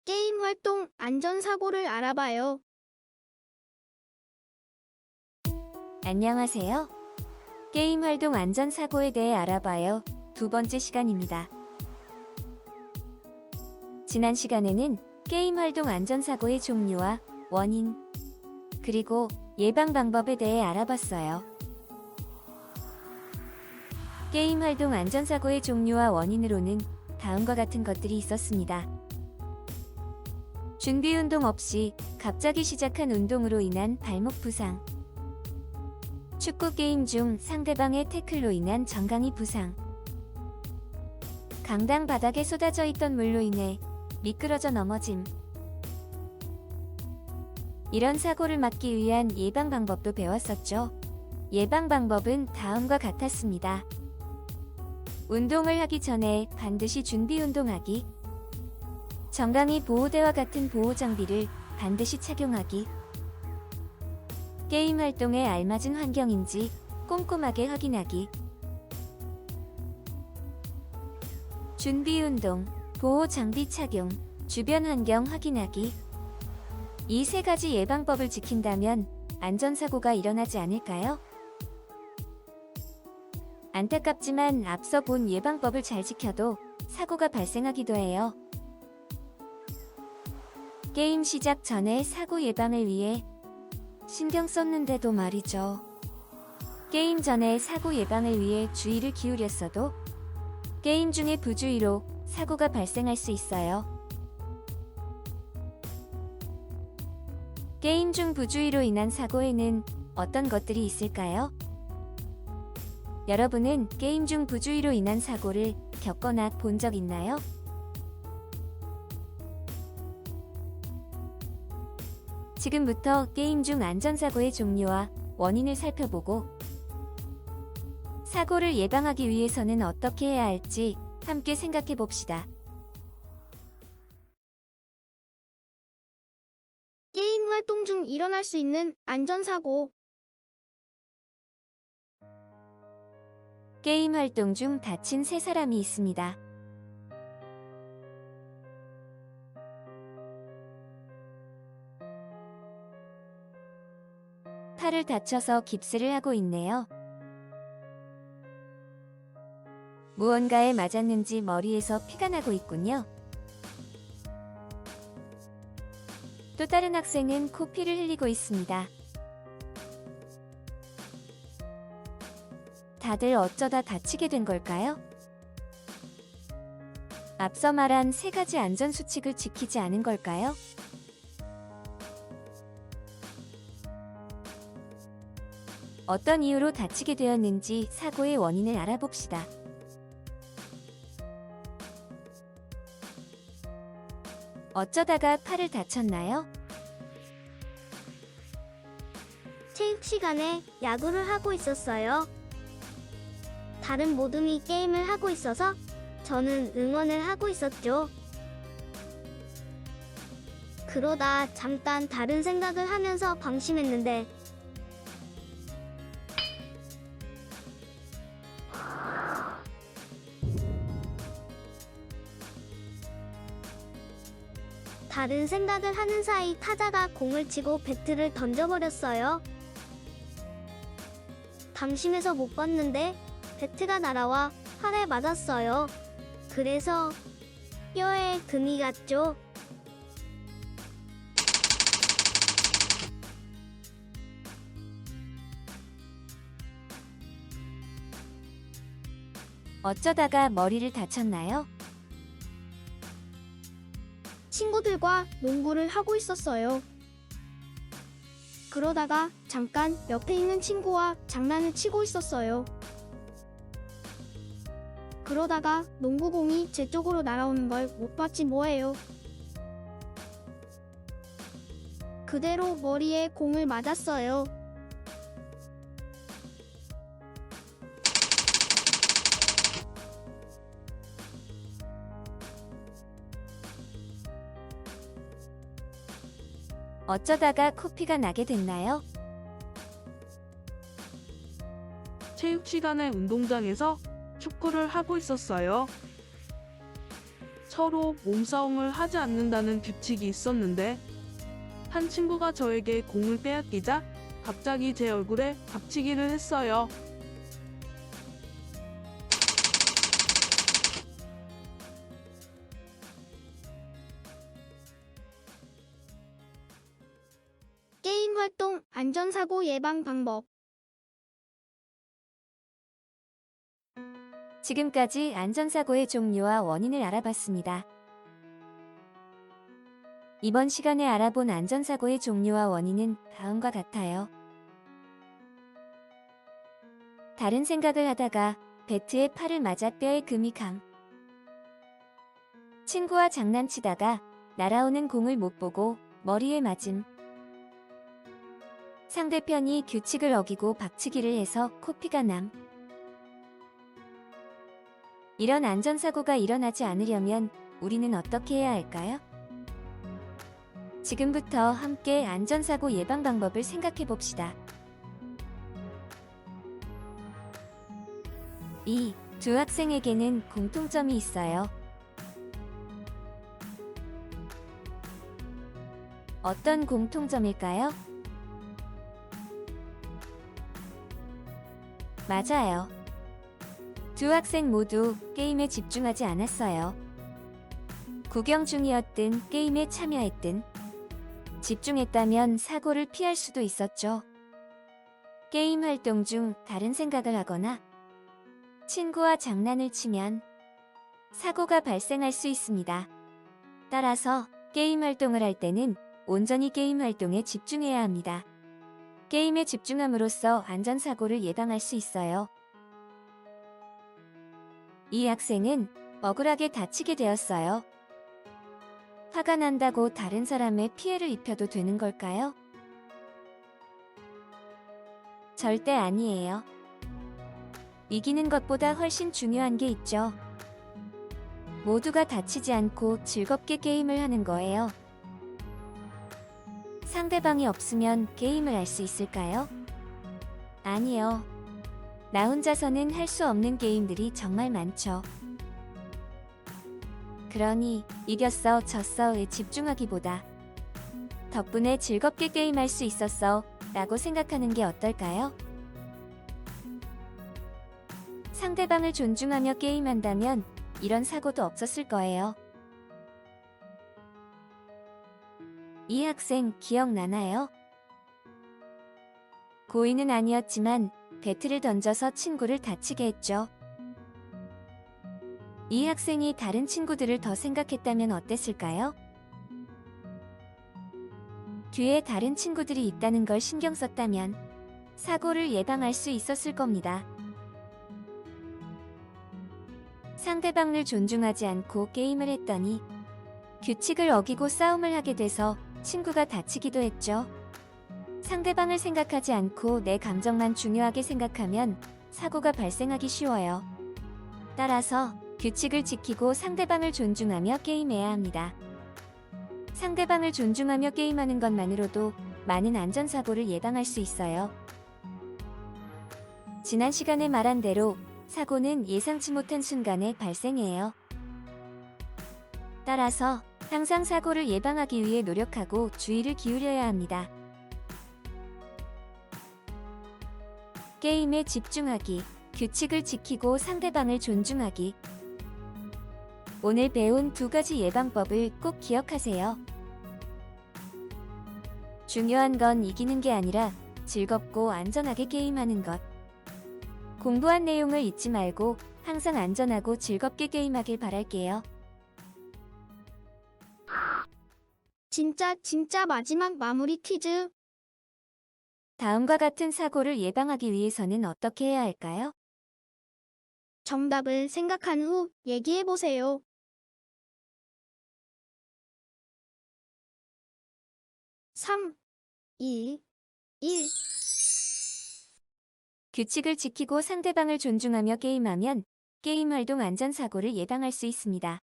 게임 활동 안전사고를 알아봐요. 안녕하세요. 게임 활동 안전사고에 대해 알아봐요. 두 번째 시간입니다. 지난 시간에는 게임 활동 안전사고의 종류와 원인, 그리고 예방 방법에 대해 알아봤어요. 게임 활동 안전사고의 종류와 원인으로는 다음과 같은 것들이 있었습니다. 준비 운동 없이 갑자기 시작한 운동으로 인한 발목 부상, 축구 게임 중 상대방의 태클로 인한 정강이 부상, 강당 바닥에 쏟아져 있던 물로 인해 미끄러져 넘어짐. 이런 사고를 막기 위한 예방 방법도 배웠었죠. 예방 방법은 다음과 같았습니다. 운동을 하기 전에 반드시 준비 운동하기, 정강이 보호대와 같은 보호 장비를 반드시 착용하기, 게임 활동에 알맞은 환경인지 꼼꼼하게 확인하기, 준비 운동, 보호 장비 착용, 주변 환경 확인하기. 이 세 가지 예방법을 지킨다면 안전사고가 일어나지 않을까요? 안타깝지만 앞서 본 예방법을 잘 지켜도 사고가 발생하기도 해요. 게임 시작 전에 사고 예방을 위해 신경 썼는데도 말이죠. 게임 전에 사고 예방을 위해 주의를 기울였어도 게임 중의 부주의로 사고가 발생할 수 있어요. 게임 중 부주의로 인한 사고에는 어떤 것들이 있을까요? 여러분은 게임 중 부주의로 인한 사고를 겪거나 본 적 있나요? 지금부터 게임 중 안전사고의 종류와 원인을 살펴보고 사고를 예방하기 위해서는 어떻게 해야 할지 함께 생각해 봅시다. 게임 활동 중 일어날 수 있는 안전사고. 게임 활동 중 다친 세 사람이 있습니다. 팔을 다쳐서 깁스를 하고 있네요. 무언가에 맞았는지 머리에서 피가 나고 있군요. 또 다른 학생은 코피를 흘리고 있습니다. 다들 어쩌다 다치게 된 걸까요? 앞서 말한 세 가지 안전수칙을 지키지 않은 걸까요? 어떤 이유로 다치게 되었는지 사고의 원인을 알아봅시다. 어쩌다가 팔을 다쳤나요? 체육 시간에 야구를 하고 있었어요. 다른 모둠이 게임을 하고 있어서 저는 응원을 하고 있었죠. 그러다 잠깐 다른 생각을 하면서 방심했는데 다른 생각을 하는 사이 타자가 공을 치고 배트를 던져버렸어요. 방심해서 못 봤는데 배트가 날아와 팔에 맞았어요. 그래서 뼈에 금이 갔죠. 어쩌다가 머리를 다쳤나요? 친구들과 농구를 하고 있었어요. 그러다가 잠깐 옆에 있는 친구와 장난을 치고 있었어요. 그러다가 농구공이 제 쪽으로 날아오는 걸 못 봤지 뭐예요. 그대로 머리에 공을 맞았어요. 어쩌다가 코피가 나게 됐나요? 체육 시간에 운동장에서 축구를 하고 있었어요. 서로 몸싸움을 하지 않는다는 규칙이 있었는데 한 친구가 저에게 공을 빼앗기자 갑자기 제 얼굴에 박치기를 했어요. 게임 활동 안전사고 예방 방법. 지금까지 안전사고의 종류와 원인을 알아봤습니다. 이번 시간에 알아본 안전사고의 종류와 원인은 다음과 같아요. 다른 생각을 하다가 배트에 팔을 맞아 뼈에 금이 감. 친구와 장난치다가 날아오는 공을 못 보고 머리에 맞음. 상대편이 규칙을 어기고 박치기를 해서 코피가 남. 이런 안전사고가 일어나지 않으려면 우리는 어떻게 해야 할까요? 지금부터 함께 안전사고 예방 방법을 생각해 봅시다. 이 두 학생에게는 공통점이 있어요. 어떤 공통점일까요? 맞아요. 두 학생 모두 게임에 집중하지 않았어요. 구경 중이었든 게임에 참여했든 집중했다면 사고를 피할 수도 있었죠. 게임 활동 중 다른 생각을 하거나 친구와 장난을 치면 사고가 발생할 수 있습니다. 따라서 게임 활동을 할 때는 온전히 게임 활동에 집중해야 합니다. 게임에 집중함으로써 안전사고를 예방할 수 있어요. 이 학생은 억울하게 다치게 되었어요. 화가 난다고 다른 사람의 피해를 입혀도 되는 걸까요? 절대 아니에요. 이기는 것보다 훨씬 중요한 게 있죠. 모두가 다치지 않고 즐겁게 게임을 하는 거예요. 상대방이 없으면 게임을 할 수 있을까요? 아니요. 나 혼자서는 할 수 없는 게임들이 정말 많죠. 그러니 이겼어, 졌어에 집중하기보다 덕분에 즐겁게 게임할 수 있었어 라고 생각하는 게 어떨까요? 상대방을 존중하며 게임한다면 이런 사고도 없었을 거예요. 이 학생 기억나나요? 고의는 아니었지만 배트를 던져서 친구를 다치게 했죠. 이 학생이 다른 친구들을 더 생각했다면 어땠을까요? 뒤에 다른 친구들이 있다는 걸 신경 썼다면 사고를 예방할 수 있었을 겁니다. 상대방을 존중하지 않고 게임을 했더니 규칙을 어기고 싸움을 하게 돼서 친구가 다치기도 했죠. 상대방을 생각하지 않고 내 감정만 중요하게 생각하면 사고가 발생하기 쉬워요. 따라서 규칙을 지키고 상대방을 존중하며 게임해야 합니다. 상대방을 존중하며 게임하는 것만으로도 많은 안전사고를 예방할 수 있어요. 지난 시간에 말한 대로 사고는 예상치 못한 순간에 발생해요. 따라서 항상 사고를 예방하기 위해 노력하고 주의를 기울여야 합니다. 게임에 집중하기, 규칙을 지키고 상대방을 존중하기. 오늘 배운 두 가지 예방법을 꼭 기억하세요. 중요한 건 이기는 게 아니라 즐겁고 안전하게 게임하는 것. 공부한 내용을 잊지 말고 항상 안전하고 즐겁게 게임하길 바랄게요. 진짜 마지막 마무리 퀴즈. 다음과 같은 사고를 예방하기 위해서는 어떻게 해야 할까요? 정답을 생각한 후 얘기해보세요. 3, 2, 1. 규칙을 지키고 상대방을 존중하며 게임하면 게임 활동 안전사고를 예방할 수 있습니다.